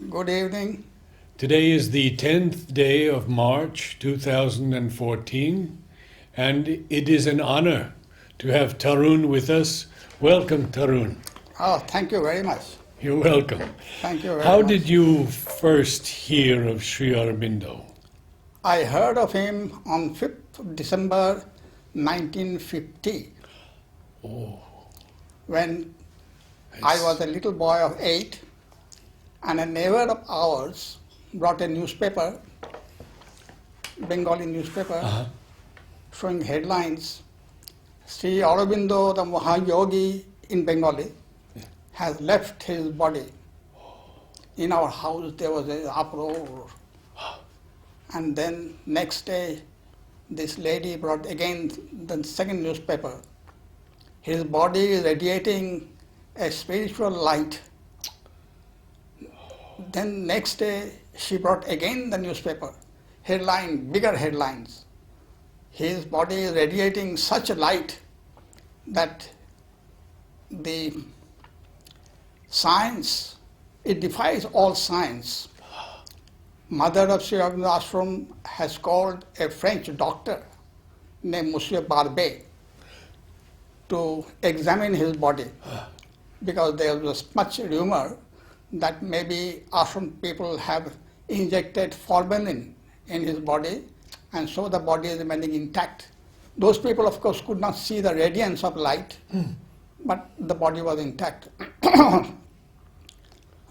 Good evening. Today is the 10th day of March 2014, and it is an honor to have Tarun with us. Welcome, Tarun. Oh, thank you very much. You're welcome. Thank you very How much. did you first hear of Sri Aurobindo? I heard of him on 5th of December 1950 when I was a little boy of 8, and a neighbor of ours brought a newspaper, Bengali newspaper, showing headlines. Sri Aurobindo, the Mahayogi in Bengali, has left his body. In our house there was an uproar. And then next day, this lady brought again the second newspaper. His body is radiating a spiritual light. Then next day, she brought again the newspaper. Headline, bigger headlines. His body is radiating such a light that the science, it defies all science. Mother of Sri Aurobindo ashram has called a French doctor named Monsieur Barbet to examine his body, because there was much rumor that maybe ashram people have injected formalin in his body, and so the body is remaining intact. Those people, of course, could not see the radiance of light, but the body was intact.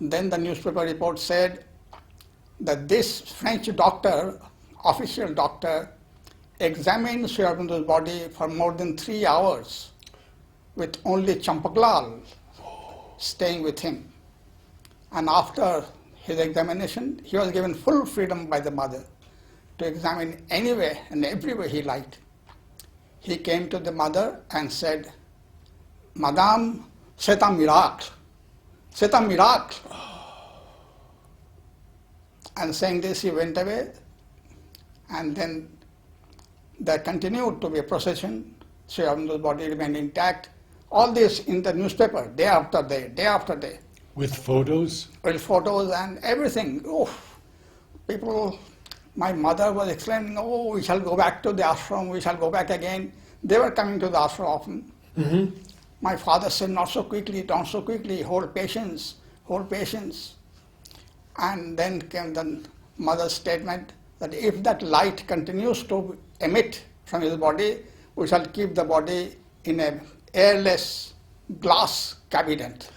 Then the newspaper report said that this French doctor, official doctor, examined Sri Aurobindo's body for more than 3 hours with only Champaklal staying with him. And after his examination, he was given full freedom by the mother to examine anywhere and everywhere he liked. He came to the mother and said, "Madame, c'est un miracle. C'est un miracle." And saying this, he went away, and then there continued to be a procession. Sri Aurobindo's body remained intact. All this in the newspaper, day after day, day after day. With photos? With photos and everything. Oh, people, my mother was exclaiming, "Oh, we shall go back to the ashram, we shall go back again." They were coming to the ashram often. My father said, "Not so quickly, not so quickly, hold patience, hold patience." And then came the mother's statement that if that light continues to emit from his body, we shall keep the body in an airless glass cabinet.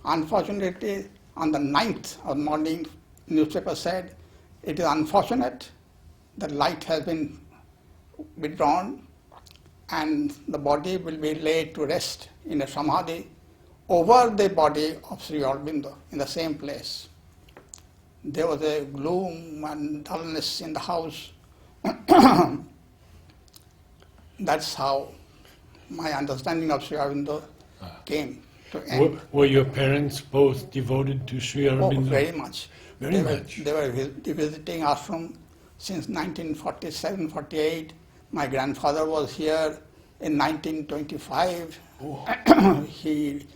Unfortunately, on the 9th of morning, newspaper said, it is unfortunate that light has been withdrawn and the body will be laid to rest in a samadhi over the body of Sri Aurobindo in the same place. There was a gloom and dullness in the house. That's how my understanding of Sri Aurobindo came to end. Were your parents both devoted to Sri Aurobindo? Oh, very much. Very much. They were visiting ashram since 1947-48. My grandfather was here in 1925. He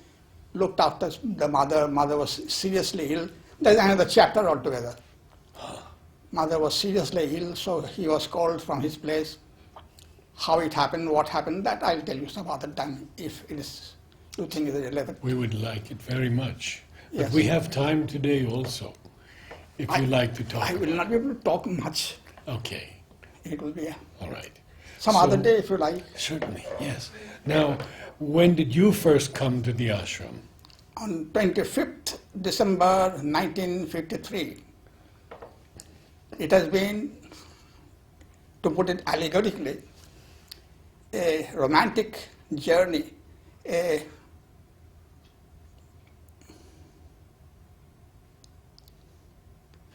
looked after the mother. Mother was seriously ill. There's another chapter altogether. Mother was seriously ill, so he was called from his place. How it happened, what happened, that I'll tell you some other time if it is, you think it is relevant. We would like it very much. But Yes. we have time today also, if you like to talk. I will not be able to talk much. Okay, It will be all right. some other day if you like. Certainly, yes. Now, when did you first come to the ashram? On 25th December 1953. It has been, to put it allegorically, a romantic journey, a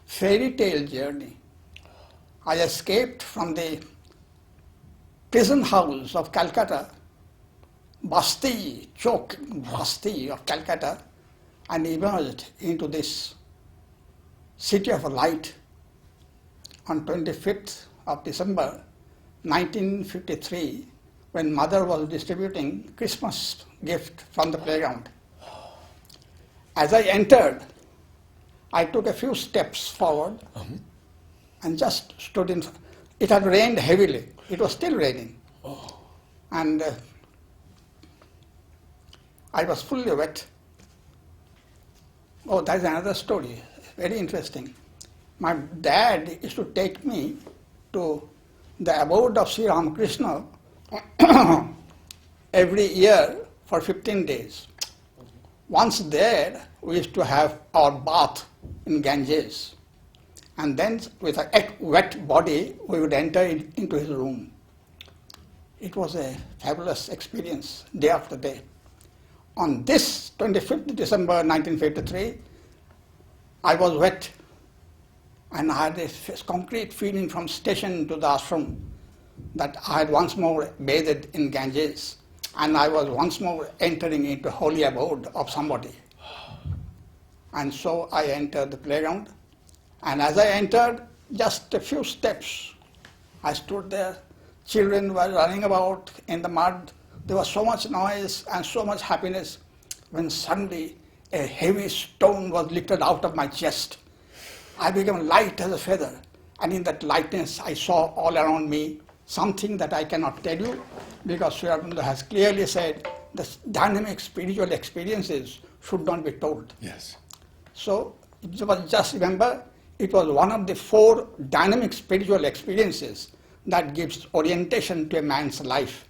fairy tale journey. I escaped from the prison house of Calcutta, Basti, Chowk Basti of Calcutta, and emerged into this city of light on 25th of December 1953, when mother was distributing Christmas gift from the playground. As I entered, I took a few steps forward and just stood in. It had rained heavily. It was still raining. And I was fully wet. Oh, that's another story. Very interesting. My dad used to take me to the abode of Sri Ramakrishna every year for 15 days. Once there, we used to have our bath in Ganges. And then with a wet body, we would enter into his room. It was a fabulous experience, day after day. On this 25th December 1953, I was wet and I had a concrete feeling from station to the ashram that I had once more bathed in Ganges and I was once more entering into holy abode of somebody. And so I entered the playground, and as I entered, just a few steps, I stood there. Children were running about in the mud. There was so much noise and so much happiness when suddenly a heavy stone was lifted out of my chest. I became light as a feather, and in that lightness I saw all around me something that I cannot tell you, because Sri Aurobindo has clearly said the dynamic spiritual experiences should not be told. Yes. So just remember, it was one of the 4 dynamic spiritual experiences that gives orientation to a man's life.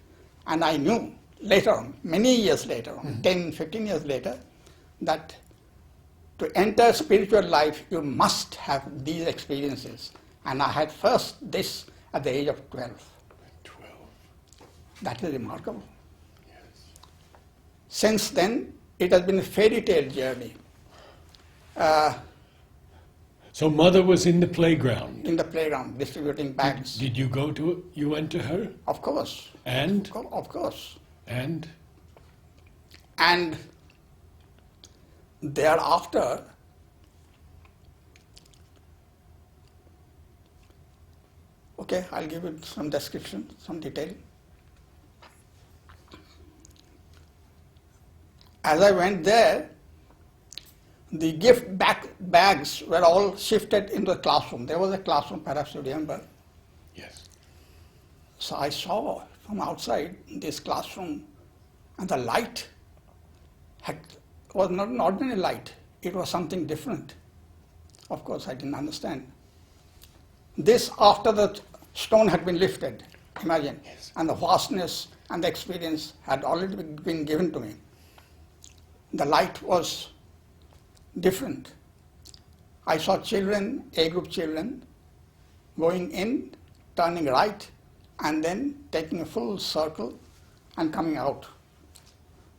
And I knew later on, many years later, 10, 15 years later, that to enter spiritual life, you must have these experiences. And I had first this at the age of 12. 12. That is remarkable. Yes. Since then, it has been a fairy tale journey. So mother was in the playground. In the playground, distributing bags. Did you go to, you went to her? Of course. And? Of course. And? And thereafter, okay, I'll give it some description, some detail. As I went there, the gift bags were all shifted into the classroom. There was a classroom, perhaps you remember. Yes. So I saw from outside this classroom, and the light was not an ordinary light. It was something different. Of course, I didn't understand. This after the stone had been lifted, imagine. Yes. And the vastness and the experience had already been given to me. The light was different. I saw children, A group children, going in, turning right, and then taking a full circle and coming out.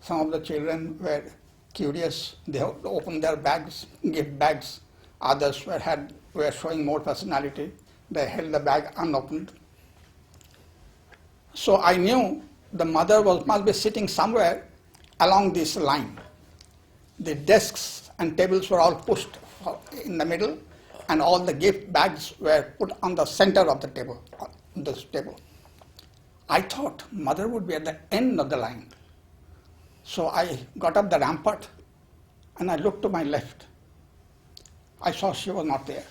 Some of the children were curious. They opened their bags, gift bags. Others were showing more personality. They held the bag unopened. So I knew the mother must be sitting somewhere along this line. The desks and tables were all pushed in the middle, and all the gift bags were put on the center of the table, this table. I thought mother would be at the end of the line. So I got up the rampart and I looked to my left. I saw she was not there.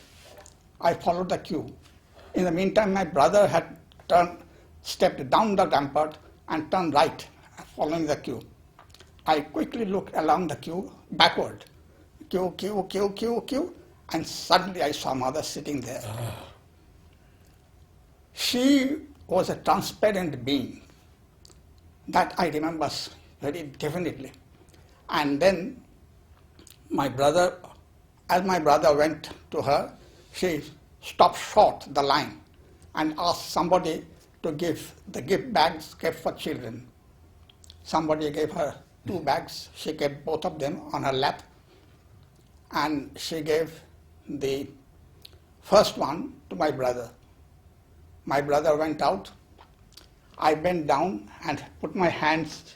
I followed the queue. In the meantime, my brother had stepped down the rampart and turned right, following the queue. I quickly looked along the queue, backward. Queue, and suddenly I saw mother sitting there. She was a transparent being. That I remember very definitely. And then as my brother went to her, she stopped short the line and asked somebody to give the gift bags kept for children. Somebody gave her 2 bags. She kept both of them on her lap, and she gave the first one to my brother. My brother went out. I bent down and put my hands,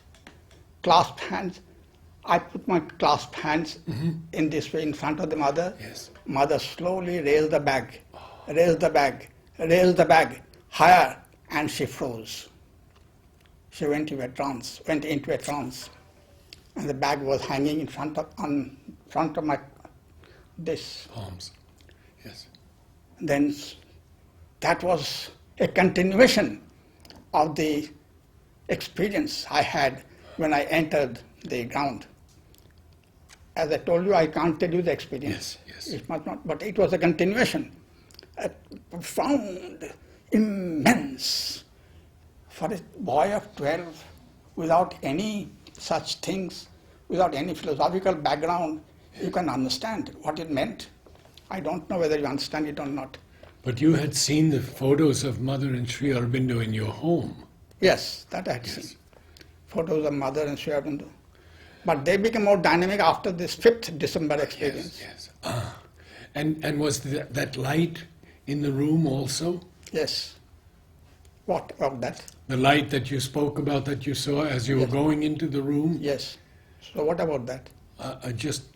clasped hands. I put my clasped hands in this way in front of the mother. Yes. Mother slowly raised the bag, raised the bag higher, and she froze. She went into a trance, and the bag was hanging in front of this. Palms. Yes. Then that was a continuation of the experience I had when I entered the ground. As I told you, I can't tell you the experience. Yes, yes. It must not, but it was a continuation, a profound, immense, for a boy of 12, without any such things, without any philosophical background, you can understand what it meant. I don't know whether you understand it or not. But you had seen the photos of Mother and Sri Aurobindo in your home. Yes, that I had seen. Photos of Mother and Sri Aurobindo. But they became more dynamic after this 5th December experience. Yes, yes. And was that light in the room also? Yes. What of that? The light that you spoke about that you saw as you were going into the room? Yes. So what about that?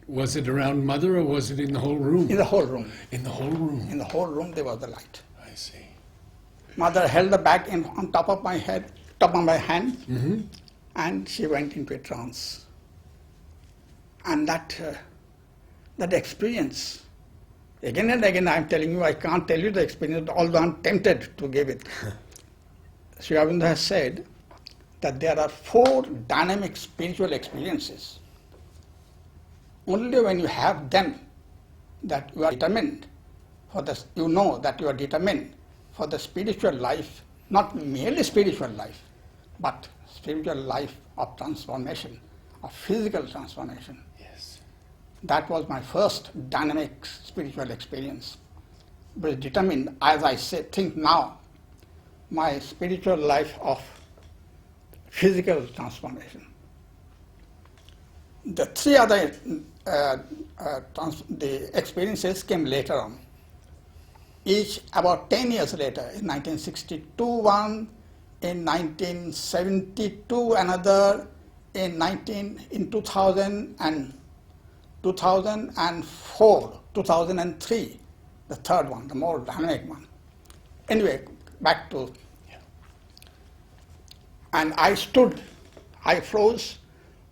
Was it around Mother or was it in the whole room? In the whole room. In the whole room. In the whole room there was the light. I see. Mother held the bag on top of my head, top of my hand, and she went into a trance. And that experience, again and again I'm telling you, I can't tell you the experience, although I'm tempted to give it. Sri Aurobindo has said that there are 4 dynamic spiritual experiences. Only when you have them that you are determined for this, you know that you are determined for the spiritual life, not merely spiritual life, but spiritual life of transformation, of physical transformation. Yes. That was my first dynamic spiritual experience. But determined, as I say, think now, my spiritual life of physical transformation. The 3 other the experiences came later on. Each about 10 years later, in 1962 one, in 1972 another, in 2000 and 2004, 2003, the third one, the more dynamic one. Anyway, back to, and I stood, I froze,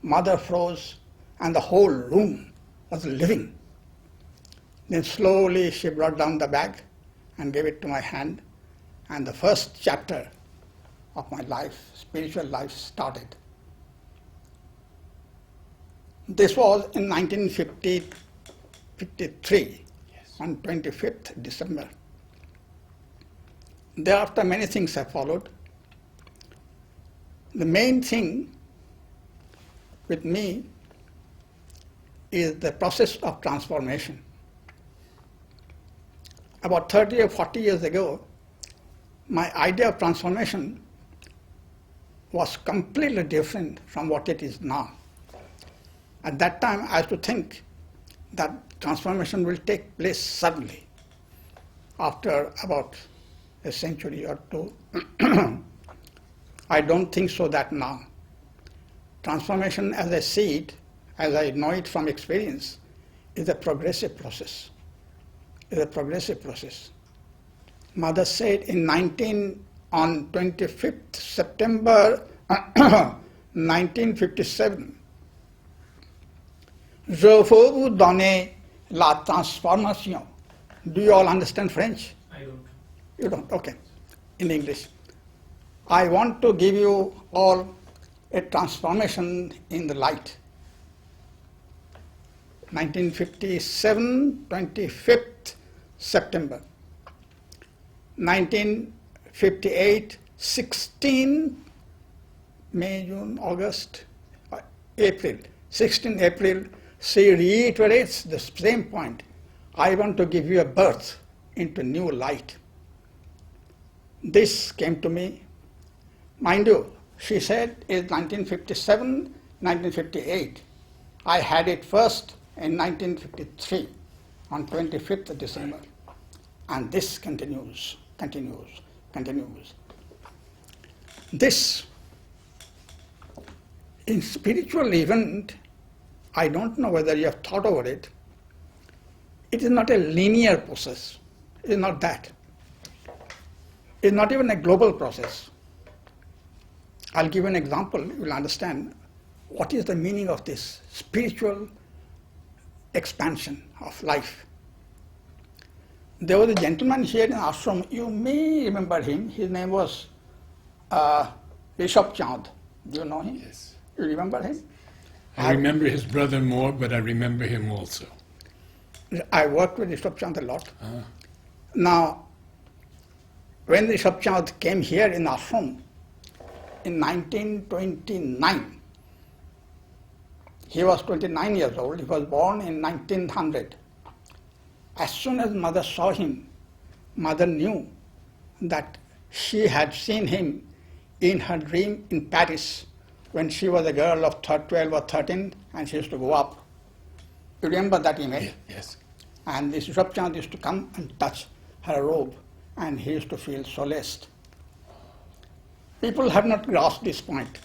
Mother froze, and the whole room was living. Then slowly she brought down the bag and gave it to my hand, and the first chapter of my life, spiritual life, started. This was in 1953, on 25th December. Thereafter many things have followed. The main thing with me is the process of transformation. About 30 or 40 years ago, my idea of transformation was completely different from what it is now. At that time, I used to think that transformation will take place suddenly after about a century or 2. I don't think so that now. Transformation as I see it, as I know it from experience, is a progressive process. Is a progressive process. Mother said on 25th September 1957, Je veux vous donner la transformation. Do you all understand French? I don't. You don't? Okay. In English. I want to give you all a transformation in the light. 1957, 25th September. 1958, 16 May, June, August, April. 16 April, she reiterates the same point. I want to give you a birth into new light. This came to me. Mind you, she said is 1957, 1958. I had it first in 1953 on 25th December. And this continues. This, in spiritual event, I don't know whether you have thought over it. It is not a linear process. It is not that. It is not even a global process. I'll give an example, you will understand what is the meaning of this spiritual expansion of life. There was a gentleman here in ashram, you may remember him, his name was Rishabh Chand. Do you know him? Yes. You remember him? I remember his brother more, but I remember him also. I worked with Rishabh Chand a lot. Now, when Rishabh Chand came here in ashram in 1929, he was 29 years old. He was born in 1900. As soon as mother saw him, mother knew that she had seen him in her dream in Paris when she was a girl of 12 or 13 and she used to go up. You remember that image? Yes. And this Rishabh Chand used to come and touch her robe and he used to feel solaced. People have not grasped this point.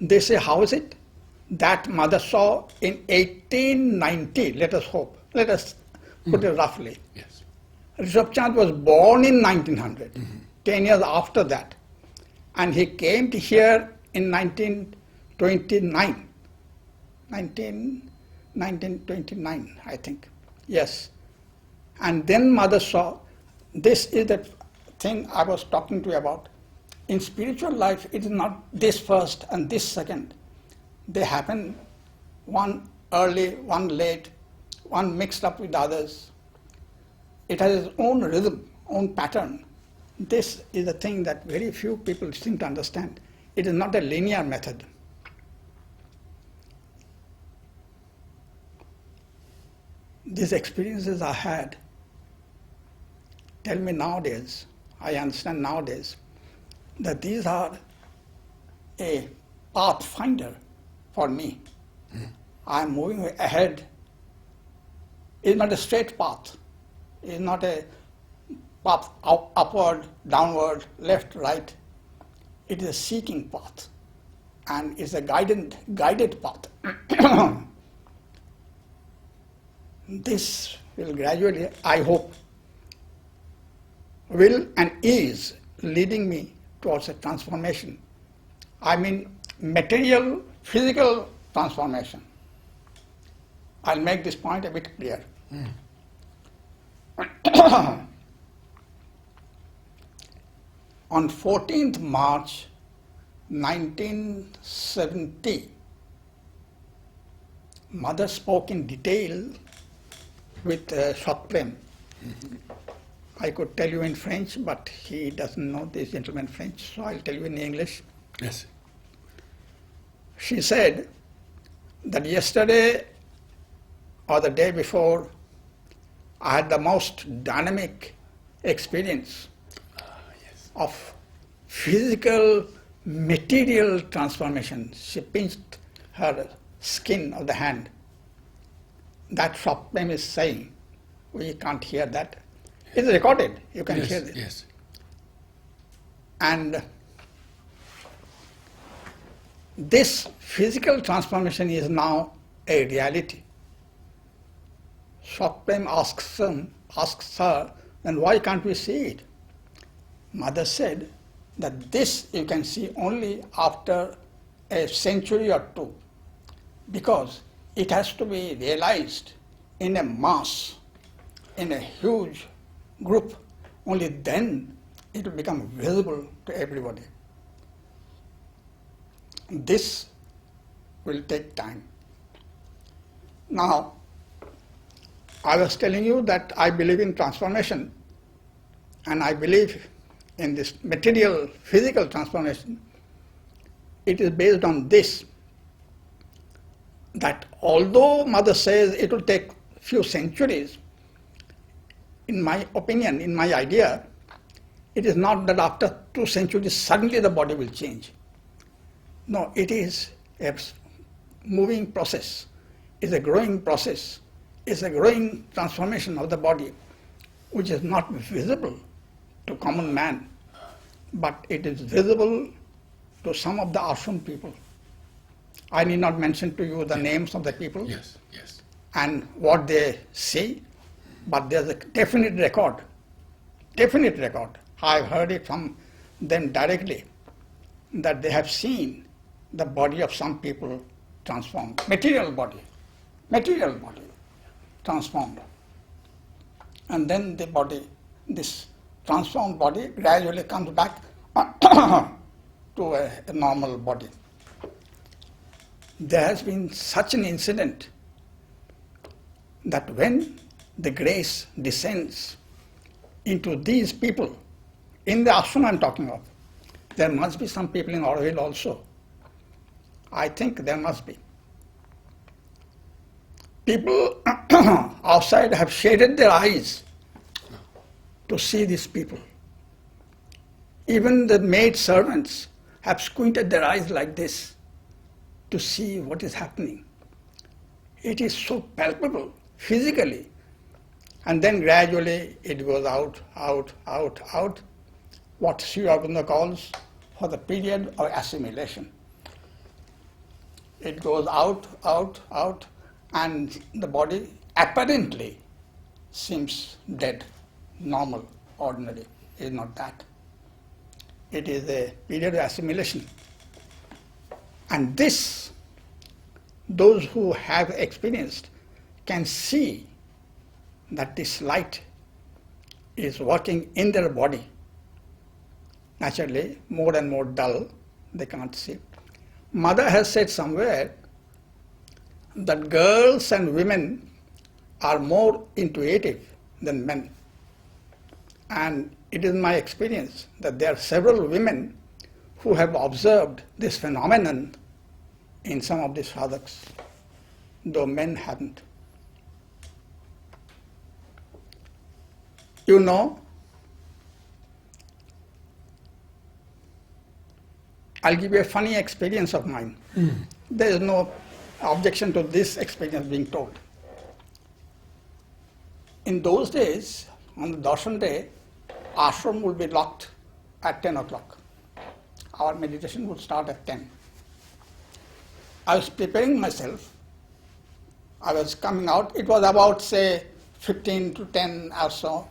They say, how is it that mother saw in 1890, let us hope, let us put it roughly. Yes. Rishabh Chand was born in 1900, 10 years after that. And he came to here in 1929, 1929, I think. Yes. And then mother saw, this is the thing I was talking to you about. In spiritual life, it is not this first and this second. They happen, one early, one late, one mixed up with others. It has its own rhythm, own pattern. This is the thing that very few people seem to understand. It is not a linear method. These experiences I had tell me nowadays, I understand nowadays, that these are a pathfinder for me. I am moving ahead. It's not a straight path. It's not a path upward, downward, left, right. It is a seeking path. And it's a guided path. This will gradually, I hope, will and is leading me towards a transformation. I mean material, physical transformation. I'll make this point a bit clear. On 14th March 1970, mother spoke in detail with Shotprem. I could tell you in French, but he doesn't know this gentleman French, so I'll tell you in English. Yes. She said that yesterday or the day before, I had the most dynamic experience of physical, material transformation. She pinched her skin of the hand. That Shotprem is saying. We can't hear that. It's recorded. You can hear it. Yes. And this physical transformation is now a reality. Shotprem asks her, then why can't we see it? Mother said that this you can see only after a century or two, because it has to be realized in a mass, in a huge group. Only then it will become visible to everybody. This will take time. Now, I was telling you that I believe in transformation, and I believe in this material, physical transformation. It is based on this, that although mother says it will take few centuries, in my opinion, in my idea, it is not that after 2 centuries suddenly the body will change. No, it is a moving process, it's a growing process, it's a growing transformation of the body, which is not visible to common man, but it is visible to some of the ashram people. I need not mention to you the names of the people and what they say, but there's a definite record. I've heard it from them directly, that they have seen the body of some people transformed. Material body. transformed. And then the body, this transformed body gradually comes back to a normal body. There has been such an incident that when the grace descends into these people, in the ashram I'm talking of, there must be some people in Aurobindo also. I think there must be. People outside have shaded their eyes to see these people. Even the maid servants have squinted their eyes like this to see what is happening. It is so palpable physically. And then gradually it goes out, out, out, out, what Sri Aurobindo calls for the period of assimilation. It goes out, out, out, and the body apparently seems dead, normal, ordinary. It is not that. It is a period of assimilation. And this, those who have experienced can see that this light is working in their body. Naturally, more and more dull, they cannot see. Mother has said somewhere that girls and women are more intuitive than men. And it is my experience that there are several women who have observed this phenomenon in some of these sadhaks, though men haven't. You know, I'll give you a funny experience of mine. There is no objection to this experience being told. In those days, on the darshan day, ashram would be locked at 10 o'clock. Our meditation would start at 10. I was preparing myself. I was coming out. It was about, say, 15 to 10 or so.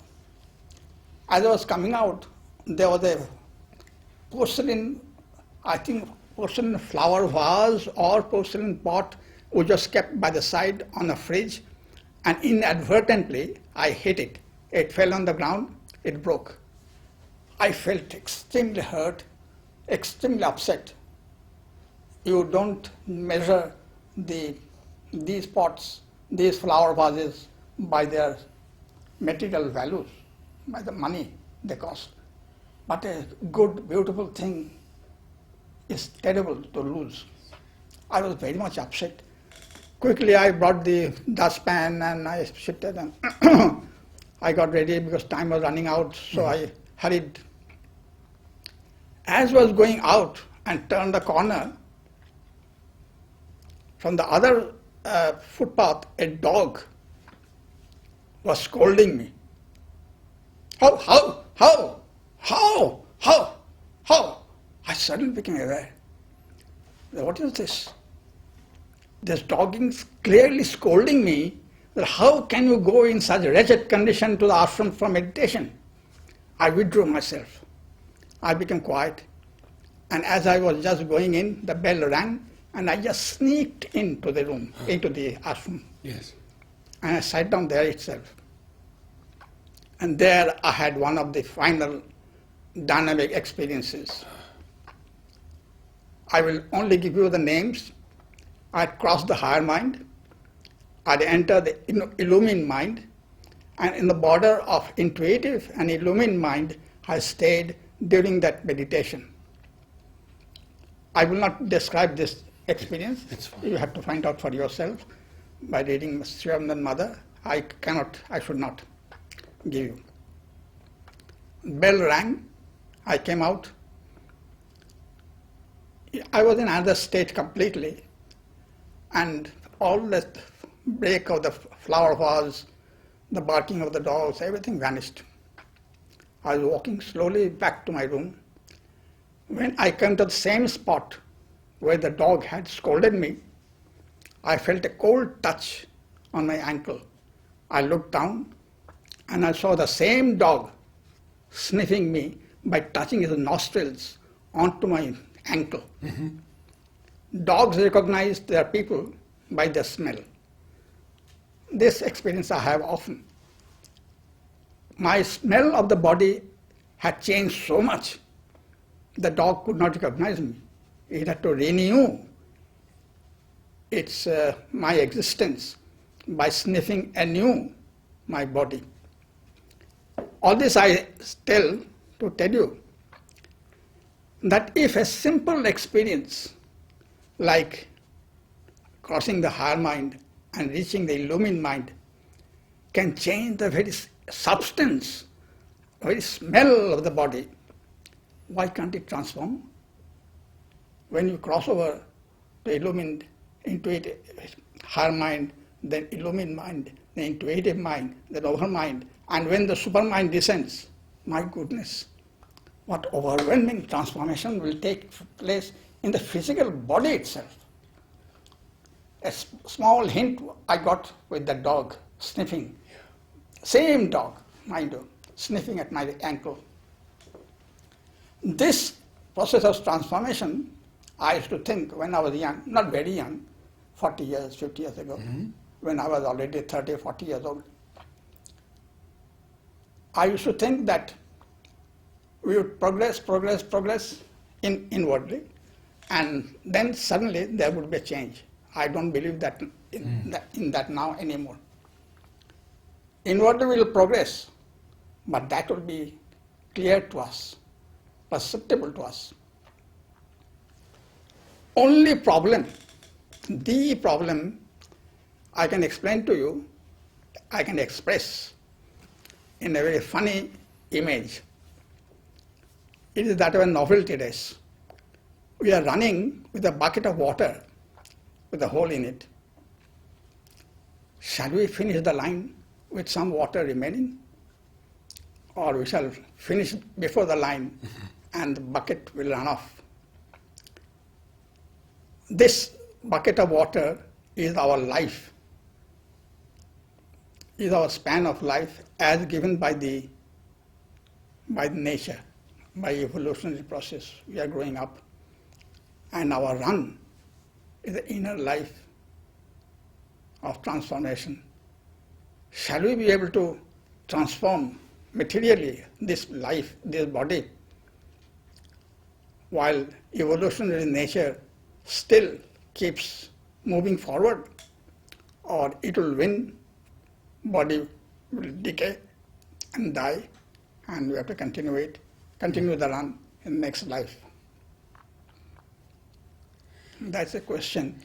As I was coming out, there was a porcelain, I think porcelain flower vase or porcelain pot which was kept by the side on a fridge, and inadvertently I hit it. It fell on the ground, it broke. I felt extremely hurt, extremely upset. You don't measure these pots, these flower vases by their material values, by the money they cost. But a good, beautiful thing is terrible to lose. I was very much upset. Quickly I brought the dustpan and I shifted and I got ready because time was running out, so I hurried. As I was going out and turned the corner, from the other footpath, a dog was scolding me. How? I suddenly became aware. What is this? This dog is clearly scolding me that how can you go in such wretched condition to the ashram for meditation? I withdrew myself. I became quiet. And as I was just going in, the bell rang and I just sneaked into the room, into the ashram. Yes. And I sat down there itself. And there I had one of the final dynamic experiences. I will only give you the names. I'd crossed the higher mind. I'd entered the illumined mind. And in the border of intuitive and illumined mind, I stayed during that meditation. I will not describe this experience. It's fine. You have to find out for yourself by reading Sri Aurobindo Mother. I should not give you. Bell rang. I came out. I was in another state completely. And all the break of the flower vase, the barking of the dogs, everything vanished. I was walking slowly back to my room. When I came to the same spot where the dog had scolded me, I felt a cold touch on my ankle. I looked down and I saw the same dog sniffing me by touching his nostrils onto my ankle. Dogs recognize their people by their smell. This experience I have often. My smell of the body had changed so much, the dog could not recognize me. It had to renew its my existence by sniffing anew my body. All this I tell to tell you that if a simple experience like crossing the higher mind and reaching the illumined mind can change the very substance, very smell of the body, why can't it transform? When you cross over to illumined, intuitive, higher mind, then illumined mind, the intuitive mind, the over mind, and when the supermind descends, my goodness, what overwhelming transformation will take place in the physical body itself. A small hint I got with the dog sniffing, same dog, mind you, sniffing at my ankle. This process of transformation, I used to think when I was young, not very young, 40 years, 50 years ago, when I was already 30, 40 years old. I used to think that we would progress inwardly, and then suddenly there would be a change. I don't believe that in that now anymore. Inwardly we will progress, but that will be clear to us, perceptible to us. Only problem, the problem I can explain to you, I can express in a very funny image. It is that of a novelty race. We are running with a bucket of water with a hole in it. Shall we finish the line with some water remaining? Or we shall finish before the line and the bucket will run off. This bucket of water is our life, is our span of life as given by the nature, by evolutionary process. We are growing up, and our run is the inner life of transformation. Shall we be able to transform materially this life, this body, while evolutionary nature still keeps moving forward, or it will win, body will decay and die, and we have to continue the run in the next life? That's a question.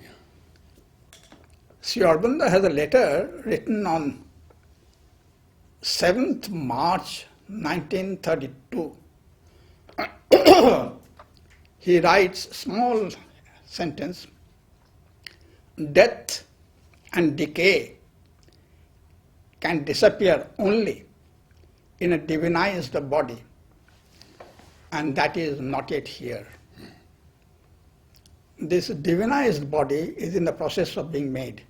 Sri Aurobindo has a letter written on 7th March 1932. He writes small sentence, death and decay can disappear only in a divinized body, and that is not yet here. This divinized body is in the process of being made.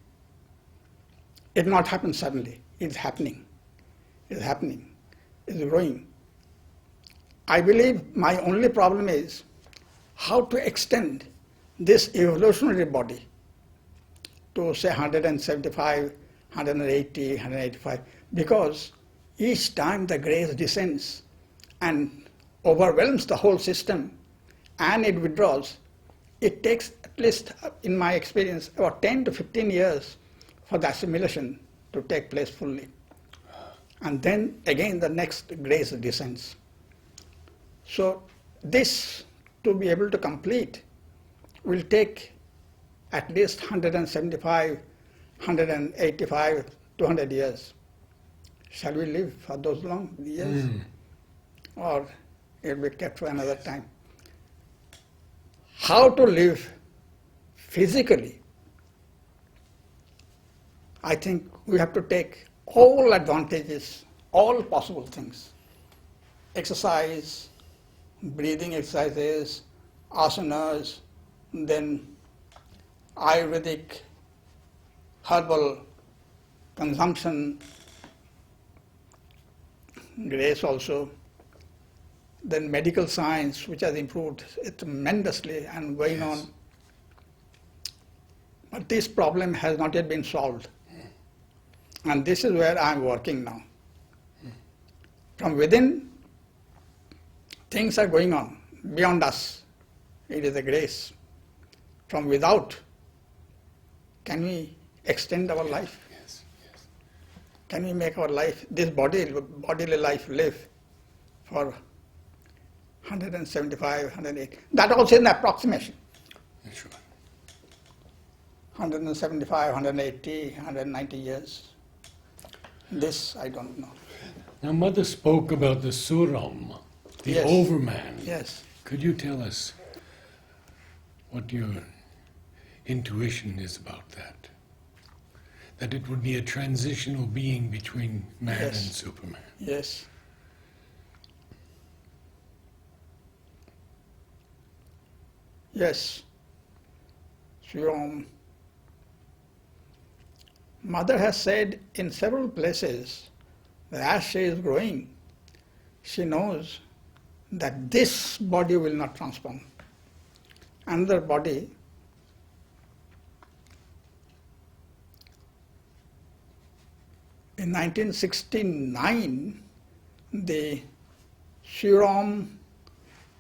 It not happen suddenly, it's happening. It's happening, it's growing. I believe my only problem is how to extend this evolutionary body to say 175, 180, 185, because each time the grace descends and overwhelms the whole system and it withdraws, it takes at least, in my experience, about 10 to 15 years for the assimilation to take place fully. And then again the next grace descends. So this, to be able to complete, will take at least 175, 185, 200 years. Shall we live for those long years? Or it will be kept for another time? How to live physically? I think we have to take all advantages, all possible things. Exercise, breathing exercises, asanas, then Ayurvedic herbal consumption, grace also, then medical science, which has improved tremendously and going on. But this problem has not yet been solved. And this is where I am working now. From within, things are going on beyond us. It is a grace. From without, can we extend our life? Yes, yes. Can we make our life, this bodily life, live for 175, 180? That also is an approximation. Sure. 175, 180, 190 years. This I don't know. Now, Mother spoke about the Suram, the Yes. overman. Yes. Could you tell us what your intuition is about that? That it would be a transitional being between man Yes. and Superman. Yes. Yes. Sri Aurobindo. Mother has said in several places that as she is growing, she knows that this body will not transform. Another body, in 1969, the Sri Aurobindo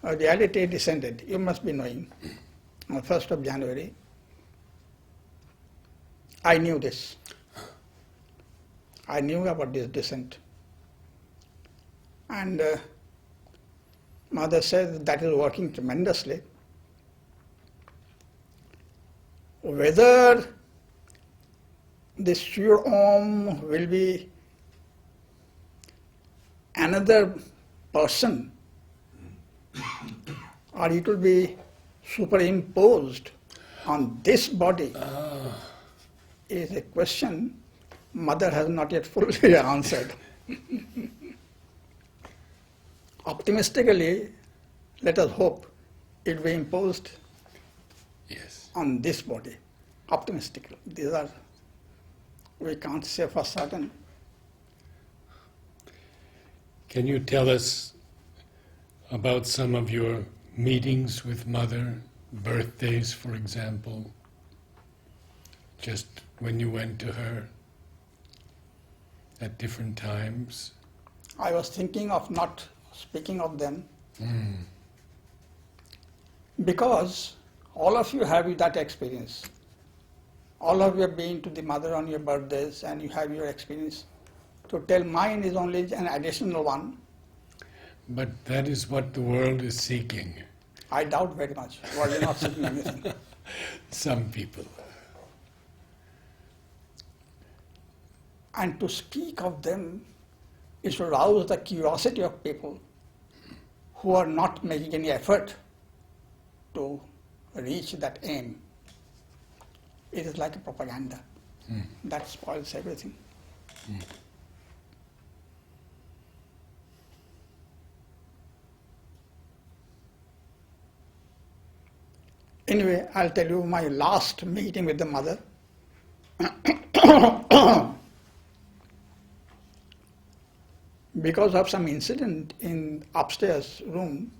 reality descended. You must be knowing, on the 1st of January. I knew this. I knew about this descent. And Mother says that is working tremendously. Whether this Sri Aurobindo will be another person or it will be superimposed on this body is a question Mother has not yet fully answered. Optimistically, let us hope it will be imposed Yes. on this body. Optimistically. These are, we can't say for certain. Can you tell us about some of your meetings with Mother, birthdays, for example, just when you went to her at different times? I was thinking of not speaking of them because all of you have that experience. All of you have been to the Mother on your birthdays and you have your experience. To tell mine is only an additional one. But that is what the world is seeking. I doubt very much. Well, you're not seeking anything. Some people. And to speak of them is to rouse the curiosity of people who are not making any effort to reach that aim. It is like a propaganda. That spoils everything. Anyway, I'll tell you my last meeting with the Mother. Because of some incident in upstairs room,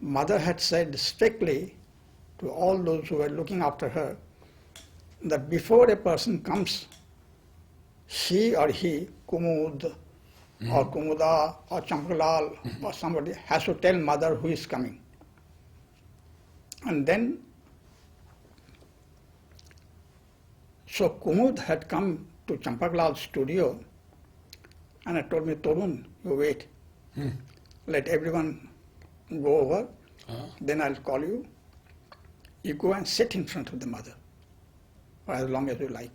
Mother had said strictly to all those who were looking after her that before a person comes, she or he, Kumud or Kumuda or Chamkalal or somebody has to tell Mother who is coming. And then, so Kumud had come to Champaklal's studio and had told me, Tarun, you wait. Let everyone go over, then I'll call you. You go and sit in front of the Mother for as long as you like.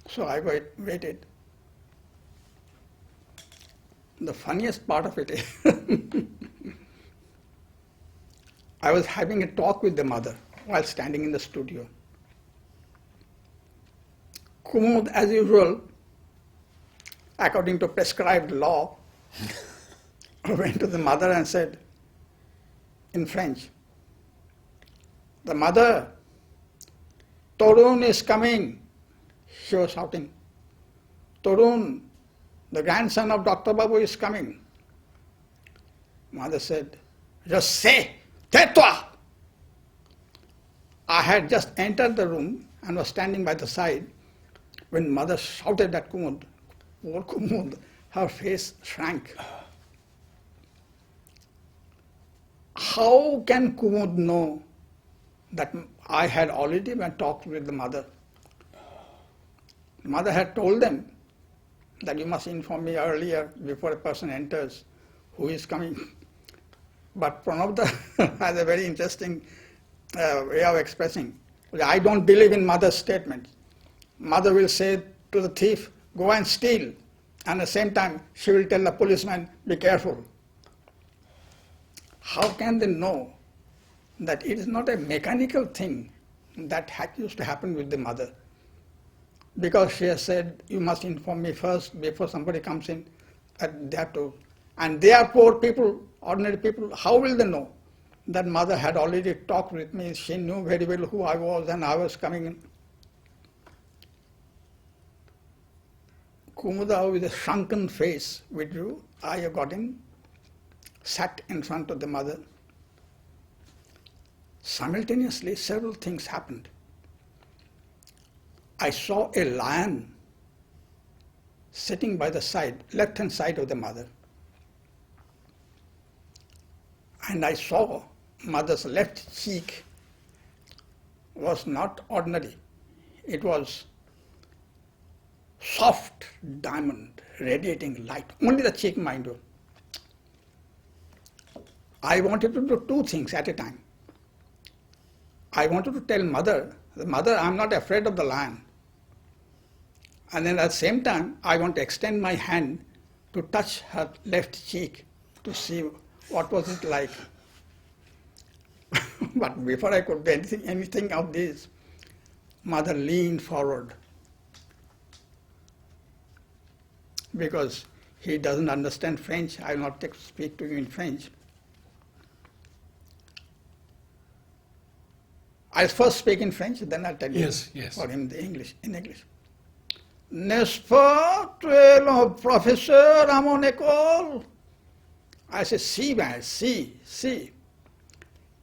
So I waited. The funniest part of it is I was having a talk with the Mother while standing in the studio. Kumud, as usual, according to prescribed law, went to the Mother and said in French, "The Mother, Tarun is coming." She was shouting, "Tarun, the grandson of Dr. Babu is coming." Mother said, "Just say, tais-toi." I had just entered the room and was standing by the side when mother shouted at Kumud. Poor Kumud, her face shrank. How can Kumud know that I had already been talked with the mother? Mother had told them that you must inform me earlier before a person enters who is coming. But Pranabda has a very interesting way of expressing. I don't believe in mother's statement. Mother will say to the thief, go and steal. And at the same time, she will tell the policeman, be careful. How can they know that it is not a mechanical thing that used to happen with the mother? Because she has said, you must inform me first before somebody comes in. That they have to. And they are poor people, ordinary people. How will they know that mother had already talked with me? She knew very well who I was and I was coming in. Kumuda, with a shrunken face, withdrew. I got in, sat in front of the mother. Simultaneously, several things happened. I saw a lion sitting by the side, left-hand side of the mother. And I saw mother's left cheek was not ordinary. It was soft diamond, radiating light. Only the cheek, mind you. I wanted to do two things at a time. I wanted to tell mother, mother, I'm not afraid of the lion. And then at the same time, I want to extend my hand to touch her left cheek to see what was it like. But before I could do anything of this, mother leaned forward. Because he doesn't understand French, I will not speak to you in French. I'll first speak in French, then I'll tell you for him the English, in English. N'est-ce pas, tu es le professeur à mon école? I said, si, man, si.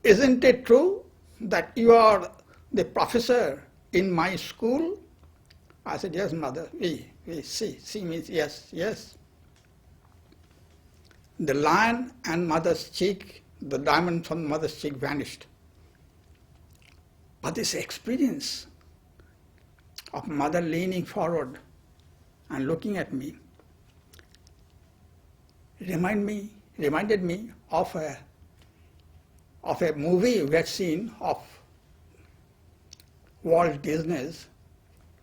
Isn't it true that you are the professor in my school? I said, yes, mother, oui, si. Si means yes. The lion and mother's cheek, the diamond from mother's cheek vanished. But this experience of mother leaning forward and looking at me reminded me of a movie we had seen of Walt Disney's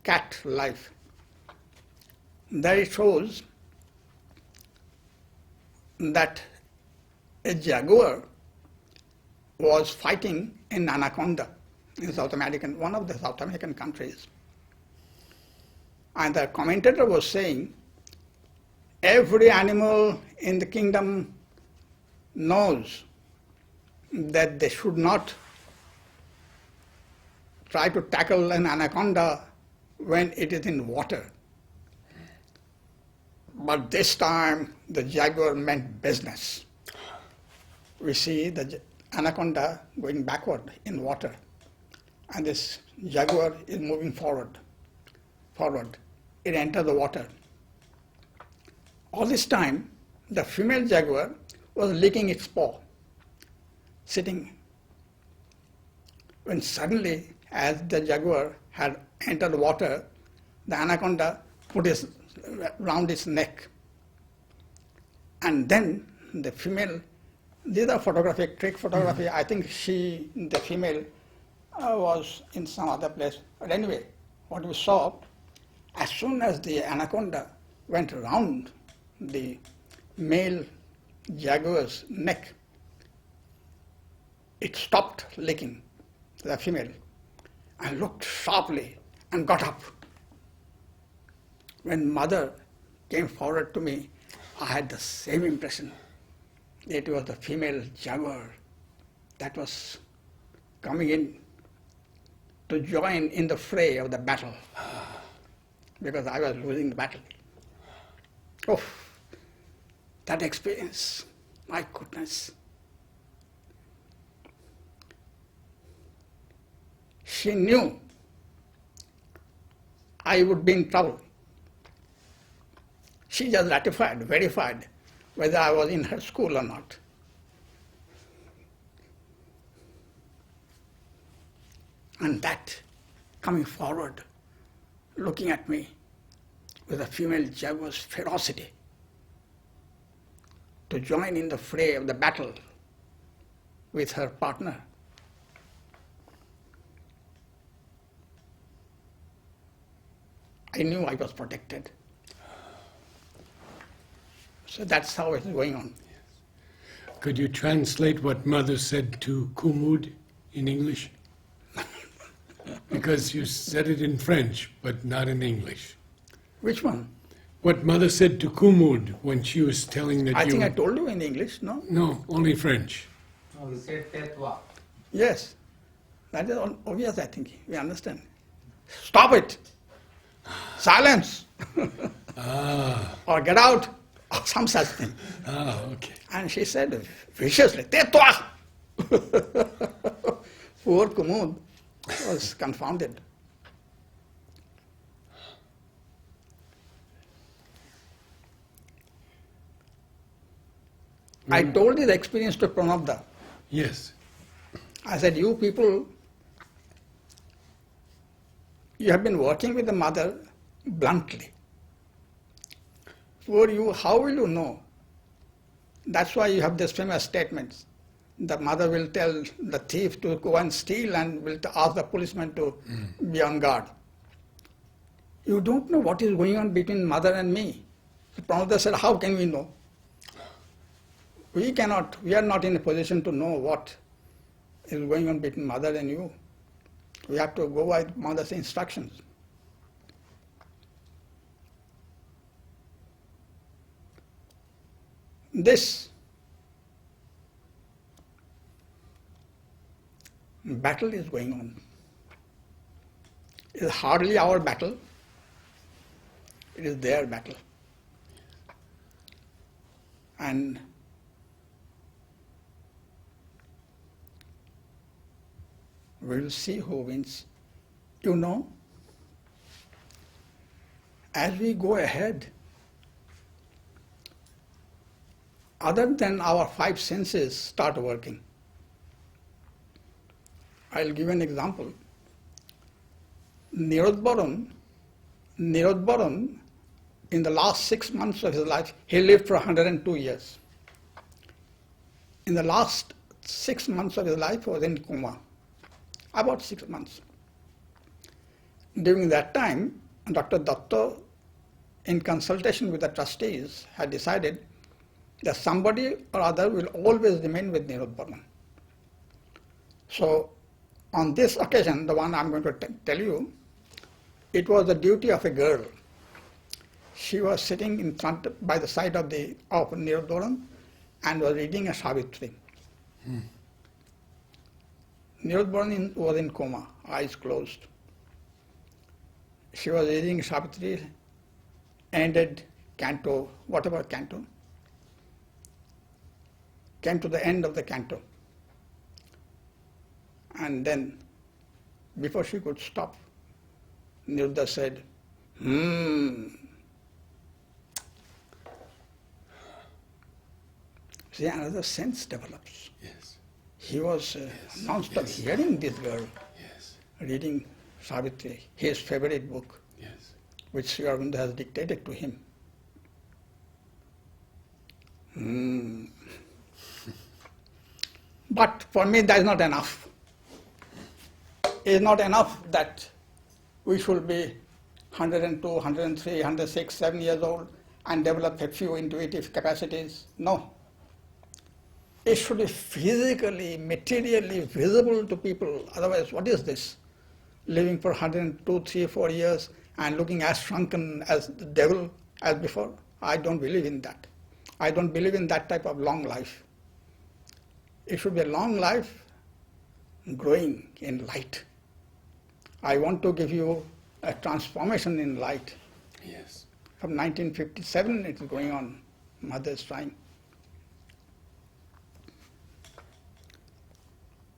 Cat Life. There it shows that a jaguar was fighting an anaconda in one of the South American countries. And the commentator was saying, every animal in the kingdom knows that they should not try to tackle an anaconda when it is in water. But this time, the jaguar meant business. We see the anaconda going backward in water, and this jaguar is moving forward. It enters the water. All this time, the female jaguar was licking its paw, sitting. When suddenly, as the jaguar had entered the water, the anaconda put his round its neck. And then the female, these are trick photography. I think the female was in some other place. But anyway, what we saw, as soon as the anaconda went around the male jaguar's neck, it stopped licking the female and looked sharply and got up. When mother came forward to me, I had the same impression. It was the female jaguar that was coming in to join in the fray of the battle, because I was losing the battle. Oh, that experience, my goodness. She knew I would be in trouble. She just ratified, verified whether I was in her school or not. And that coming forward, looking at me with a female jaguar's ferocity to join in the fray of the battle with her partner. I knew I was protected. So that's how it's going on. Could you translate what Mother said to Kumud in English? Because you said it in French, but not in English. Which one? What Mother said to Kumud when she was telling that I you... think I told you in English, no? No, only French. No, he said tais-toi. Yes. That is obvious, I think. We understand. Stop it! Silence! Or get out! Or some such thing. Okay. And she said viciously, tais-toi! Poor Kumud was confounded. I told this experience to Pranabda. Yes. I said, you people, you have been working with the mother bluntly. For you, how will you know? That's why you have these famous statements. The mother will tell the thief to go and steal and will ask the policeman to be on guard. You don't know what is going on between mother and me. The Pranabda said, how can we know? We are not in a position to know what is going on between mother and you. We have to go by mother's instructions. This battle is going on. It is hardly our battle. It is their battle. And we will see who wins. You know, as we go ahead, other than our five senses start working. I'll give an example. Nirodbaran, in the last 6 months of his life, he lived for 102 years. In the last 6 months of his life, he was in coma. About 6 months. During that time, Dr. Datta, in consultation with the trustees, had decided that somebody or other will always remain with Nirodbaran. So, on this occasion, the one I'm going to tell you, it was the duty of a girl. She was sitting in front, by the side of Nirodbaran and was reading a Savitri. Nirodbaran was in coma, eyes closed. She was reading Savitri, ended canto, whatever canto, came to the end of the canto. And then, before she could stop, Niruddha said, See, another sense develops. Yes. He was non-stop hearing this girl reading Savitri, his favorite book, which Sri Aurobindo has dictated to him. But for me, that is not enough. It is not enough that we should be 102, 103, 106, 7 years old and develop a few intuitive capacities. No. It should be physically, materially visible to people. Otherwise, what is this? Living for 102, 3, 4 years and looking as shrunken as the devil as before. I don't believe in that. I don't believe in that type of long life. It should be a long life growing in light. I want to give you a transformation in light. Yes. From 1957 it is going on. Mother is trying.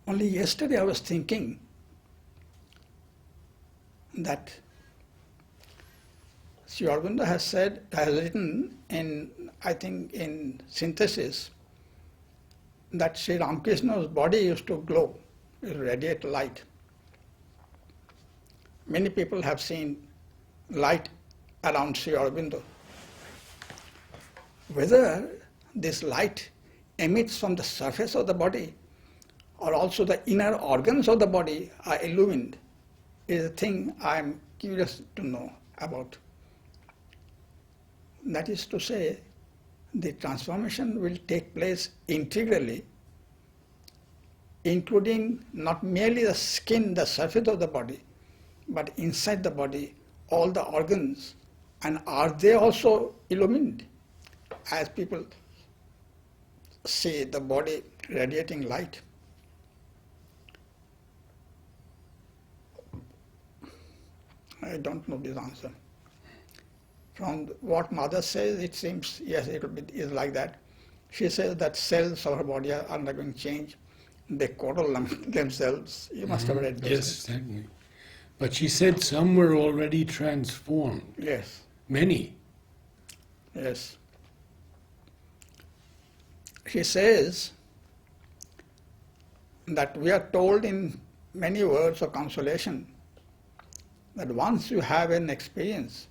Only yesterday I was thinking that Sri Aurobindo has written in, I think, in Synthesis, that Sri Ramakrishna's body used to glow, used to radiate light. Many people have seen light around Sri Aurobindo. Whether this light emits from the surface of the body or also the inner organs of the body are illumined is a thing I am curious to know about. That is to say, the transformation will take place integrally, including not merely the skin, the surface of the body, but inside the body, all the organs. And are they also illumined? As people see the body radiating light. I don't know this answer. From what mother says, it seems, yes, it is like that. She says that cells of her body are undergoing change. They coddle themselves. You must have read those Yes, things. certainly. But she said some were already transformed. Yes, Many. yes. She says that we are told in many words of consolation that once you have an experience,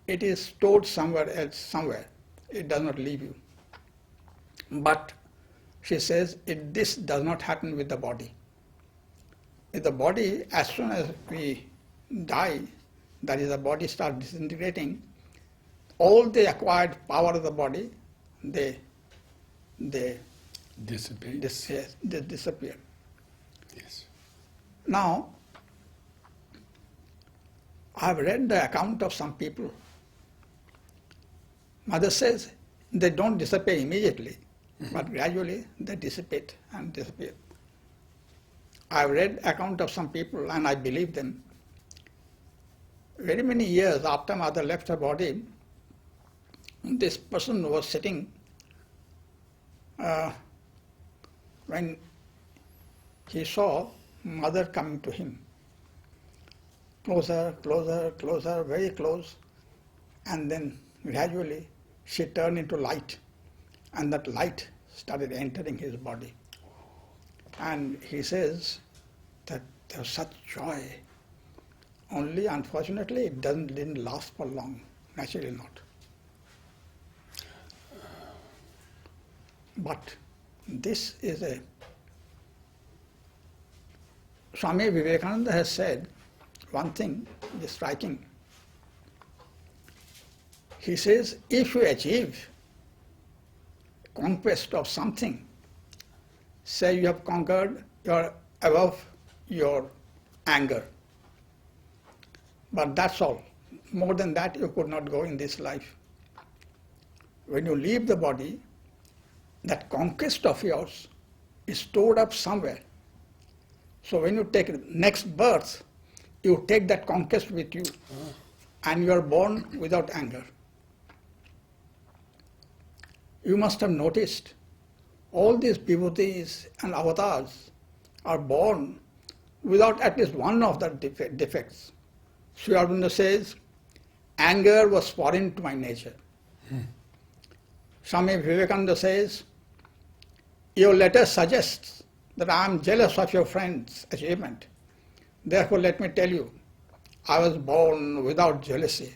it is stored somewhere else, somewhere. It does not leave you. But she says this does not happen with the body. If the body, as soon as we die, that is, the body starts disintegrating, all the acquired power of the body, they Dissipate. disappear. Yes. Now, I have read the account of some people. Mother says they don't disappear immediately, but gradually they dissipate and disappear. I have read account of some people and I believe them. Very many years after mother left her body, this person was sitting when he saw mother coming to him. Closer, closer, closer, very close, and then gradually she turned into light, and that light started entering his body. And he says that there was such joy. Only unfortunately it didn't last for long, naturally not. But this is a... Swami Vivekananda has said one thing which is striking. He says, if you achieve conquest of something, say you have conquered, you are above your anger. But that's all. More than that you could not go in this life. When you leave the body, that conquest of yours is stored up somewhere. So when you take next birth, you take that conquest with you, and you are born without anger. You must have noticed all these vibhutis and avatars are born without at least one of the defects. Sri Aurobindo says, anger was foreign to my nature. Swami Vivekananda says, your letter suggests that I am jealous of your friend's achievement. Therefore, let me tell you, I was born without jealousy,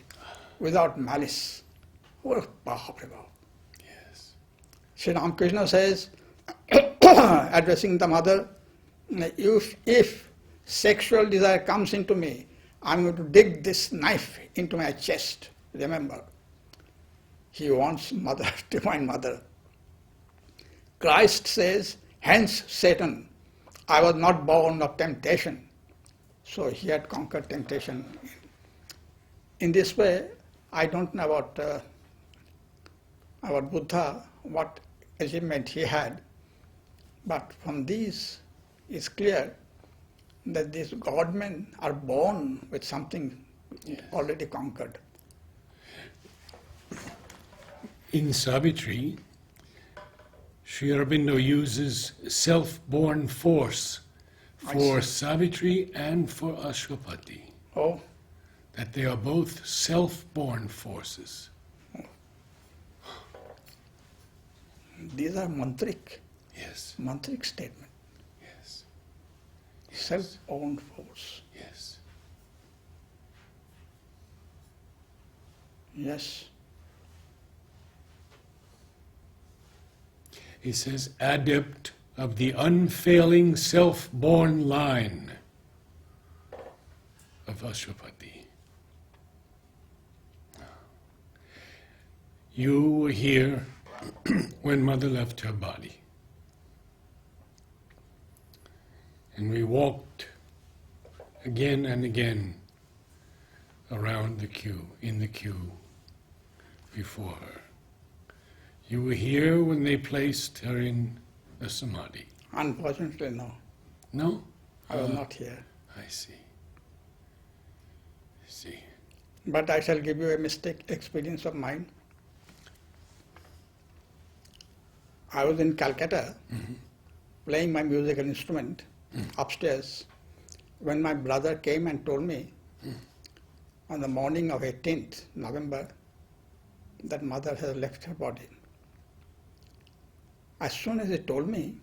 without malice. Oh, Yes. Sri Ramakrishna says, addressing the mother, if sexual desire comes into me, I'm going to dig this knife into my chest. Remember, he wants mother, divine mother. Christ says, hence Satan, I was not born of temptation. So he had conquered temptation. In this way, I don't know about Buddha, what achievement he had, but from these it's clear that these godmen are born with something already conquered. In Savitri, Sri Aurobindo uses self-born force for Savitri and for Ashwapati. Oh, that they are both self-born forces. These are mantric Yes, statement. yes, Self-born force. yes. Yes. He says, adept of the unfailing self-born line of Ashwapati. You were here when Mother left her body. And we walked again and again around the queue, in the queue before her. You were here when they placed her in the samadhi. Unfortunately, no. No? I was not here. I see. I see. But I shall give you a mistake experience of mine. I was in Calcutta playing my musical instrument upstairs when my brother came and told me on the morning of 18th November that Mother has left her body. As soon as he told me,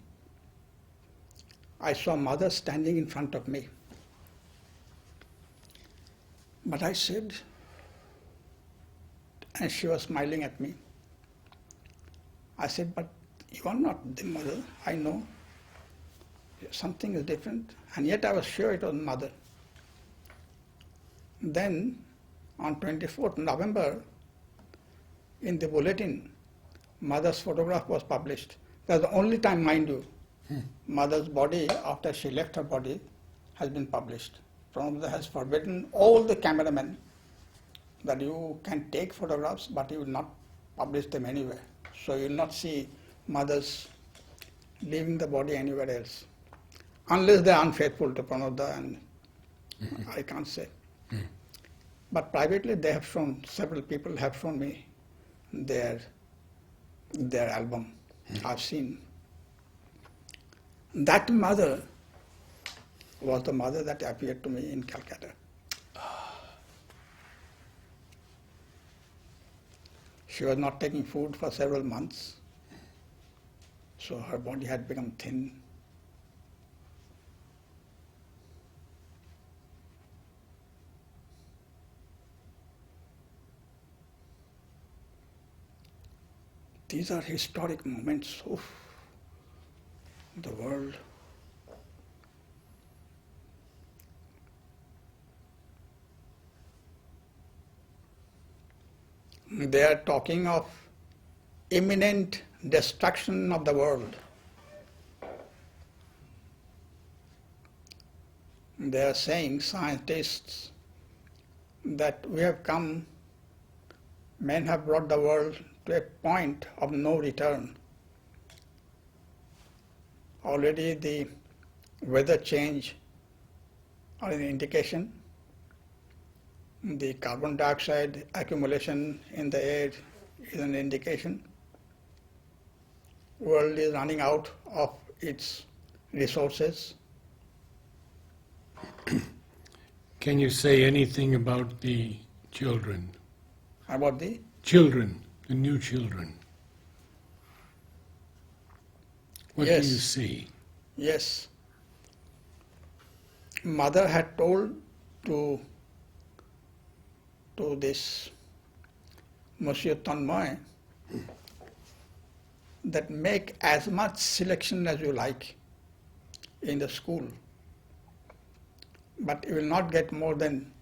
I saw Mother standing in front of me. But I said, and she was smiling at me. I said, but you are not the Mother, I know. Something is different. And yet I was sure it was Mother. Then, on 24th November, in the bulletin, Mother's photograph was published. That's the only time, mind you, Mother's body, after she left her body, has been published. Pranabdha has forbidden all the cameramen that you can take photographs, but you will not publish them anywhere. So you will not see mothers leaving the body anywhere else, unless they are unfaithful to Pranabdha, and I can't say. But privately, they have shown, several people have shown me their album. I've seen. That mother was the mother that appeared to me in Calcutta. She was not taking food for several months, so her body had become thin. These are historic moments of the world. They are talking of imminent destruction of the world. They are saying, scientists, that we have come, men have brought the world to a point of no return. Already the weather change are an indication. The carbon dioxide accumulation in the air is an indication. World is running out of its resources. Can you say anything about the children? About the Children, the new children. What do you Yes. see? Yes. Mother had told to this Monsieur Tanmay that make as much selection as you like in the school, but you will not get more than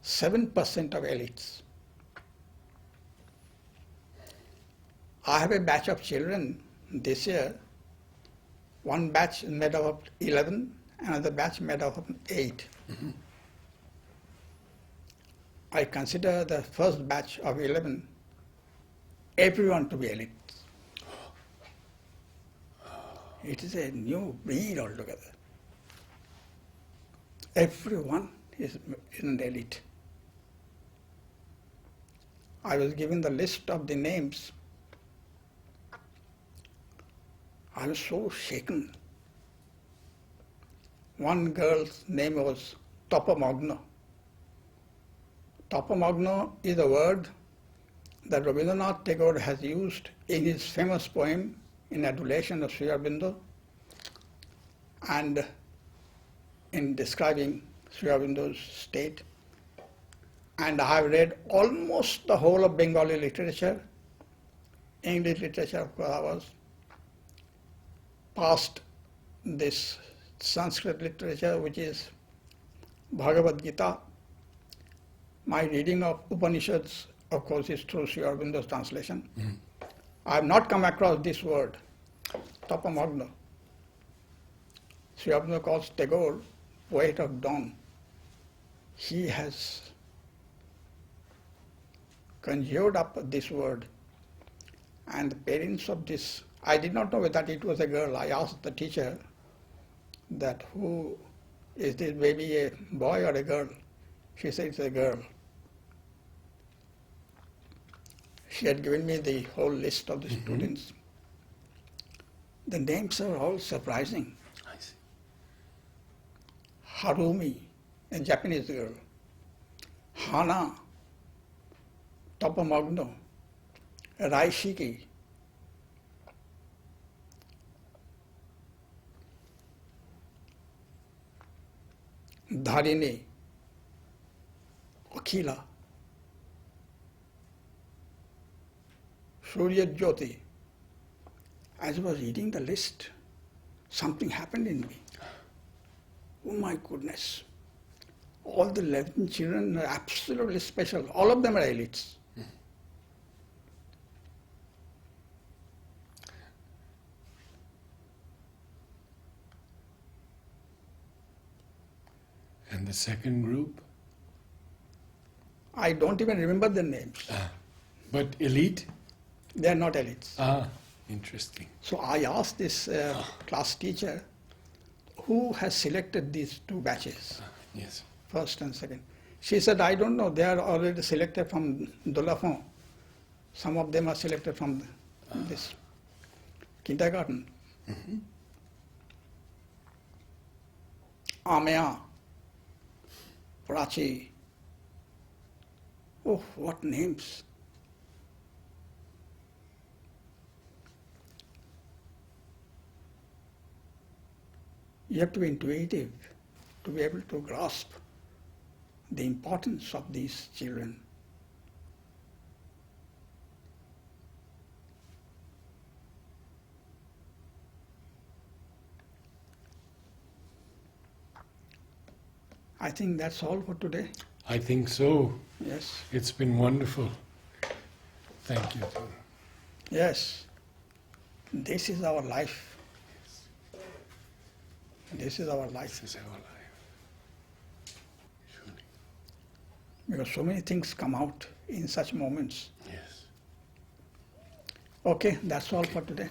7% of elites. I have a batch of children this year. One batch is made up of 11, another batch made up of 8. I consider the first batch of 11, everyone to be elite. It is a new breed altogether. Everyone is an elite. I was given the list of the names. I was so shaken. One girl's name was Topamagna. Tapamagna is a word that Rabindranath Tagore has used in his famous poem in adulation of Sri Aurobindo and in describing Sri Aurobindo's state. And I have read almost the whole of Bengali literature, English literature, of course I was, past this Sanskrit literature, which is Bhagavad Gita. My reading of Upanishads, of course, is through Sri Aurobindo's translation. I have not come across this word, Tapamagna. Sri Aurobindo calls Tagore poet of dawn. He has conjured up this word, and the parents of this, I did not know whether it was a girl. I asked the teacher that who is this baby, a boy or a girl? She said it's a girl. She had given me the whole list of the students. The names are all surprising. I see. Harumi, a Japanese girl. Hana, Tapamagno, Raishiki, Dharini, Akhila, Surya Jyoti. As I was reading the list, something happened in me. Oh my goodness. All the 11 children are absolutely special. All of them are elites. And the second group? I don't even remember their names. But elite? They are not elites. Interesting. So I asked this class teacher, who has selected these two batches, Yes. first and second? She said, I don't know, they are already selected from Dolafon. Some of them are selected from this kindergarten. Amaya, Prachi. Oh, what names. You have to be intuitive to be able to grasp the importance of these children. I think that's all for today. I think so. Yes. It's been wonderful. Thank you. Yes. This is our life. This is our life. This is our life. Surely. Because so many things come out in such moments. Yes. Okay, that's all for today.